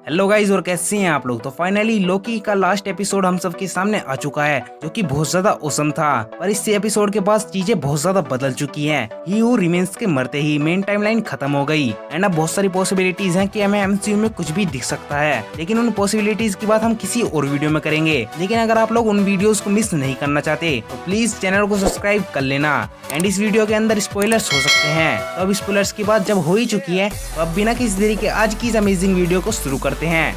Hello guys, और कैसे हैं आप लोग। तो फाइनली लोकी का लास्ट एपिसोड हम सबके सामने आ चुका है, जो कि बहुत ज्यादा औसम था। पर इस एपिसोड के बाद चीजें बहुत ज्यादा बदल चुकी हैं। ही हू रिमेन्स के मरते ही मेन टाइमलाइन खत्म हो गई एंड अब बहुत सारी पॉसिबिलिटीज हैं कि हमें एमसीयू में कुछ भी दिख सकता है, लेकिन उन पॉसिबिलिटीज की बात हम किसी और वीडियो में करेंगे। लेकिन अगर आप लोग उन वीडियोस को मिस नहीं करना चाहते तो प्लीज चैनल को सब्सक्राइब कर लेना। एंड इस वीडियो के अंदर स्पॉयलर्स हो सकते हैं, तो अब स्पॉयलर्स की बात जब हो ही चुकी है तो अब बिना किसी देरी के आज की इस अमेजिंग वीडियो को शुरू करते हैं।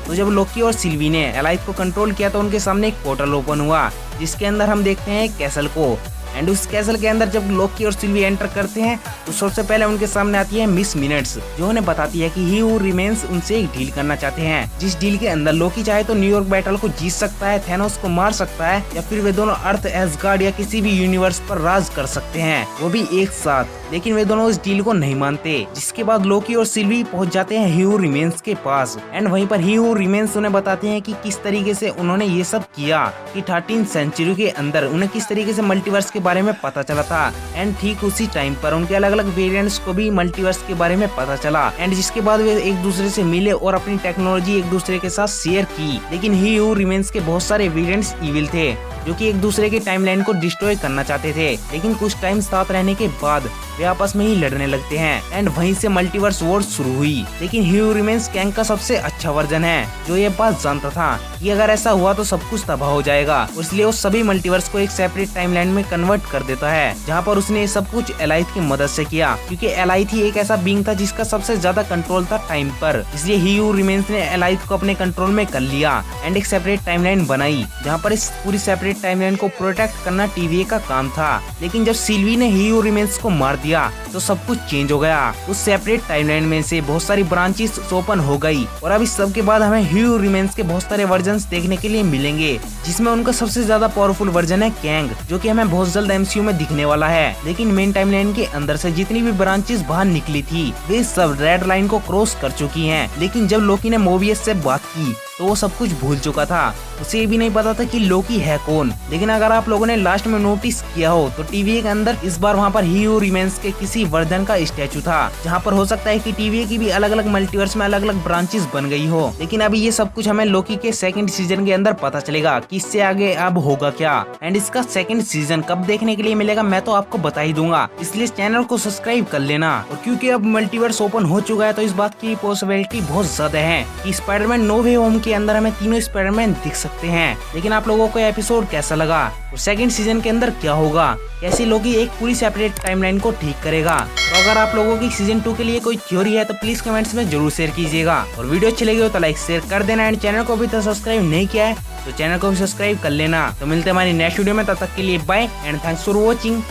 तो जब लोकी और सिल्वी ने एलाइथ को कंट्रोल किया तो उनके सामने एक पोर्टल ओपन हुआ, जिसके अंदर हम देखते हैं कैसल को। एंड उस कैसल के अंदर जब लोकी और सिल्वी एंटर करते हैं तो सबसे पहले उनके सामने आती है मिस मिनट्स, जो उन्हें बताती है कि ही हू रिमेन्स उनसे एक डील करना चाहते हैं, जिस डील के अंदर लोकी चाहे तो न्यूयॉर्क बैटल को जीत सकता है, थैनोस को मार सकता है, या फिर वे दोनों अर्थ, एसगार्ड या किसी भी यूनिवर्स पर राज कर सकते हैं, वो भी एक साथ। लेकिन वे दोनों इस डील को नहीं मानते, जिसके बाद लोकी और सिल्वी पहुंच जाते हैं ही हू रिमेन्स के पास। एंड वहीं पर ही हू रिमेन्स उन्हें बताते हैं कि किस तरीके से उन्होंने ये सब किया, कि 13th सेंचुरी के अंदर उन्हें किस तरीके से मल्टीवर्स के बारे में पता चला था। एंड ठीक उसी टाइम पर उनके अलग अलग वेरिएंट्स को भी मल्टीवर्स के बारे में पता चला। एंड जिसके बाद वे एक दूसरे से मिले और अपनी टेक्नोलॉजी एक दूसरे के साथ शेयर की। लेकिन ही हू रिमेन्स के बहुत सारे वेरिएंट्स इविल थे, जो कि एक दूसरे के टाइमलाइन को डिस्ट्रॉय करना चाहते थे। लेकिन कुछ टाइम साथ रहने के बाद वे आपस में ही लड़ने लगते हैं एंड वहीं से मल्टीवर्स वॉर शुरू हुई। लेकिन ही हू रिमेन्स कैंग का सबसे अच्छा वर्जन है, जो ये बात जानता था कि अगर ऐसा हुआ तो सब कुछ तबाह हो जाएगा, इसलिए वो सभी मल्टीवर्स को एक सेपरेट टाइमलाइन में कन्वर्ट कर देता है, जहाँ पर उसने ये सब कुछ एलाइथ की मदद से किया, क्योंकि एलाइथ ही एक ऐसा बीइंग था जिसका सबसे ज्यादा कंट्रोल था टाइम पर। इसलिए ही हू रिमेन्स ने एलाइथ को अपने कंट्रोल में कर लिया एंड एक सेपरेट टाइमलाइन बनाई, जहाँ पर इस पूरी सेपरेट टाइमलाइन को प्रोटेक्ट करना टीवीए का काम था। लेकिन जब सिल्वी ने ही हू रिमेन्स को मार दिया तो सब कुछ चेंज हो गया। उस सेपरेट टाइमलाइन में से बहुत सारी ब्रांचेस ओपन हो गई और अब इस सब के बाद हमें ही हू रिमेन्स के बहुत सारे वर्जन्स देखने के लिए मिलेंगे, जिसमें उनका सबसे ज्यादा पावरफुल वर्जन है कैंग, जो कि हमें बहुत जल्द एमसीयू में दिखने वाला है। लेकिन मेन टाइमलाइन के अंदर से जितनी भी ब्रांचेस बाहर निकली थी वे सब रेड लाइन को क्रॉस कर चुकी हैं। लेकिन जब लोकी ने मोबियस से बात की तो वो सब कुछ भूल चुका था, उसे ये भी नहीं पता था कि लोकी है कौन। लेकिन अगर आप लोगों ने लास्ट में नोटिस किया हो तो टीवीए के अंदर इस बार वहाँ पर ही हू रिमेन्स के किसी वर्जन का स्टैचू था, जहाँ पर हो सकता है कि टीवीए की भी अलग अलग मल्टीवर्स में अलग अलग ब्रांचेस बन गई हो। लेकिन अभी ये सब कुछ हमें लोकी के सेकंड सीजन के अंदर पता चलेगा कि इससे आगे अब होगा क्या। एंड इसका सेकंड सीजन कब देखने के लिए मिलेगा मैं तो आपको बता ही दूंगा, इसलिए चैनल को सब्सक्राइब कर लेना। और क्योंकि अब मल्टीवर्स ओपन हो चुका है तो इस बात की पॉसिबिलिटी बहुत ज्यादा है कि स्पाइडरमैन नो वे होम के अंदर हमें तीनों स्पाइडरमैन दिख सकते हैं। लेकिन आप लोगों को एपिसोड कैसा लगा और सेकंड सीजन के अंदर क्या होगा, कैसे लोग एक पूरी सेपरेट टाइमलाइन को ठीक करेगा। तो अगर आप लोगों की सीजन 2 के लिए कोई थ्योरी है तो प्लीज कमेंट्स में जरूर शेयर कीजिएगा। और वीडियो अच्छी लगी हो तो लाइक शेयर कर देना एंड चैनल को अभी तक सब्सक्राइब नहीं किया है तो चैनल को भी सब्सक्राइब कर लेना। तो मिलते हैं हमारी नेक्स्ट वीडियो में, तब तक के लिए bye and thanks for watching.